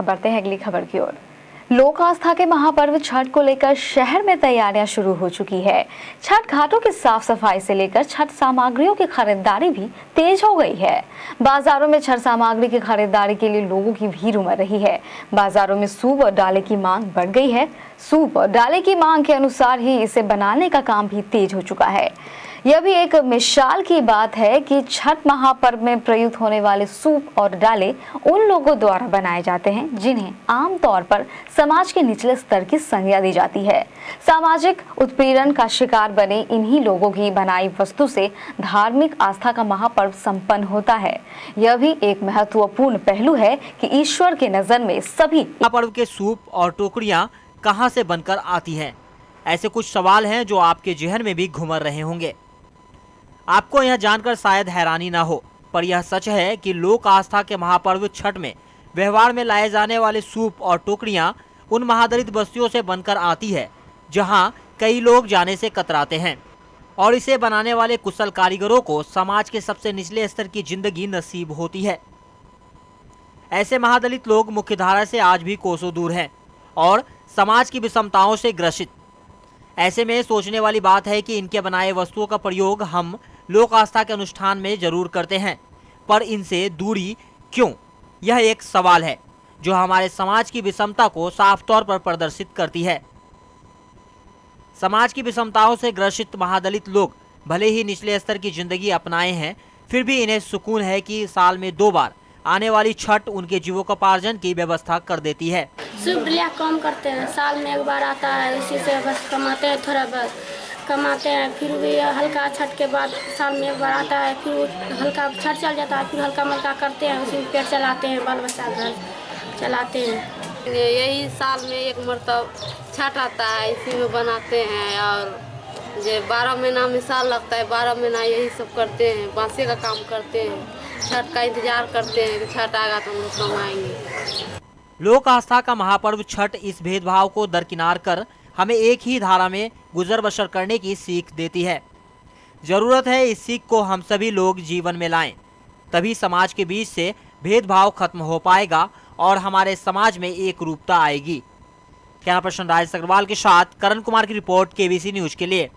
अब बढ़ते हैं अगली खबर की ओर। लोक आस्था के महापर्व छठ को लेकर शहर में तैयारियां शुरू हो चुकी है। छठ घाटों की साफ सफाई से लेकर छठ सामग्रियों की खरीदारी भी तेज हो गई है। बाजारों में छठ सामग्री की खरीदारी के लिए लोगों की भीड़ उमड़ रही है। बाजारों में सूप और डाले की मांग बढ़ गई है। सूप और डाले की मांग के अनुसार ही इसे बनाने का काम भी तेज हो चुका है। यह भी एक मिसाल की बात है कि छठ महापर्व में प्रयुक्त होने वाले सूप और डाले उन लोगों द्वारा बनाए जाते हैं जिन्हें आमतौर पर समाज के निचले स्तर की संज्ञा दी जाती है। सामाजिक उत्पीड़न का शिकार बने इन्हीं लोगों की बनाई वस्तु से धार्मिक आस्था का महापर्व संपन्न होता है। यह भी एक महत्वपूर्ण पहलू है कि ईश्वर के नजर में सभी महापर्व के सूप और टोकरियां कहां से बनकर आती हैं? ऐसे कुछ सवाल हैं जो आपके जहन में भी घुमर रहे होंगे। आपको यह जानकर शायद हैरानी ना हो, पर यह सच है कि लोक आस्था के महापर्व छठ में व्यवहार में लाए जाने वाले सूप और टोकरियां उन महादलित बस्तियों से बनकर आती है जहां कई लोग जाने से कतराते हैं और इसे बनाने वाले कुशल कारीगरों को समाज के सबसे निचले स्तर की जिंदगी नसीब होती है। ऐसे महादलित लोग मुख्यधारा से आज भी कोसों दूर हैं और समाज की विषमताओं से ग्रसित। ऐसे में सोचने वाली बात है कि इनके बनाए वस्तुओं का प्रयोग हम लोक आस्था के अनुष्ठान में जरूर करते हैं, पर इनसे दूरी क्यों? यह एक सवाल है जो हमारे समाज की विषमता को साफ तौर पर प्रदर्शित करती है। समाज की विषमताओं से ग्रसित महादलित लोग भले ही निचले स्तर की जिंदगी अपनाए हैं, फिर भी इन्हें सुकून है कि साल में 2 बार आने वाली छठ उनके जीविकोपार्जन की व्यवस्था कर देती है। सूप लिया कम करते हैं, साल में 1 बार आता है, उसी से बस कमाते हैं, थोड़ा बहुत कमाते हैं। फिर भी हल्का छठ के बाद साल में 1 बार आता है, फिर हल्का छठ चल जाता है, फिर हल्का मल्का करते हैं, उसी में पेट चलाते हैं, बाल बच्चा घर चलाते हैं। यही साल में 1 मरतब छठ आता है, इसी में बनाते हैं। और जो 12 महीना में साल लगता है, 12 महीना यही सब करते हैं, बांसे का काम करते हैं। छठ का इंतजार करते हैं कि छठ आएगा तो हम लोग कमाएंगे। लोक आस्था का महापर्व छठ इस भेदभाव को दरकिनार कर हमें एक ही धारा में गुजर बसर करने की सीख देती है। जरूरत है इस सीख को हम सभी लोग जीवन में लाएं, तभी समाज के बीच से भेदभाव खत्म हो पाएगा और हमारे समाज में एक रूपता आएगी। कैमरा पर्सन राजेश अग्रवाल के साथ करण कुमार की रिपोर्ट, केबीसी न्यूज के लिए।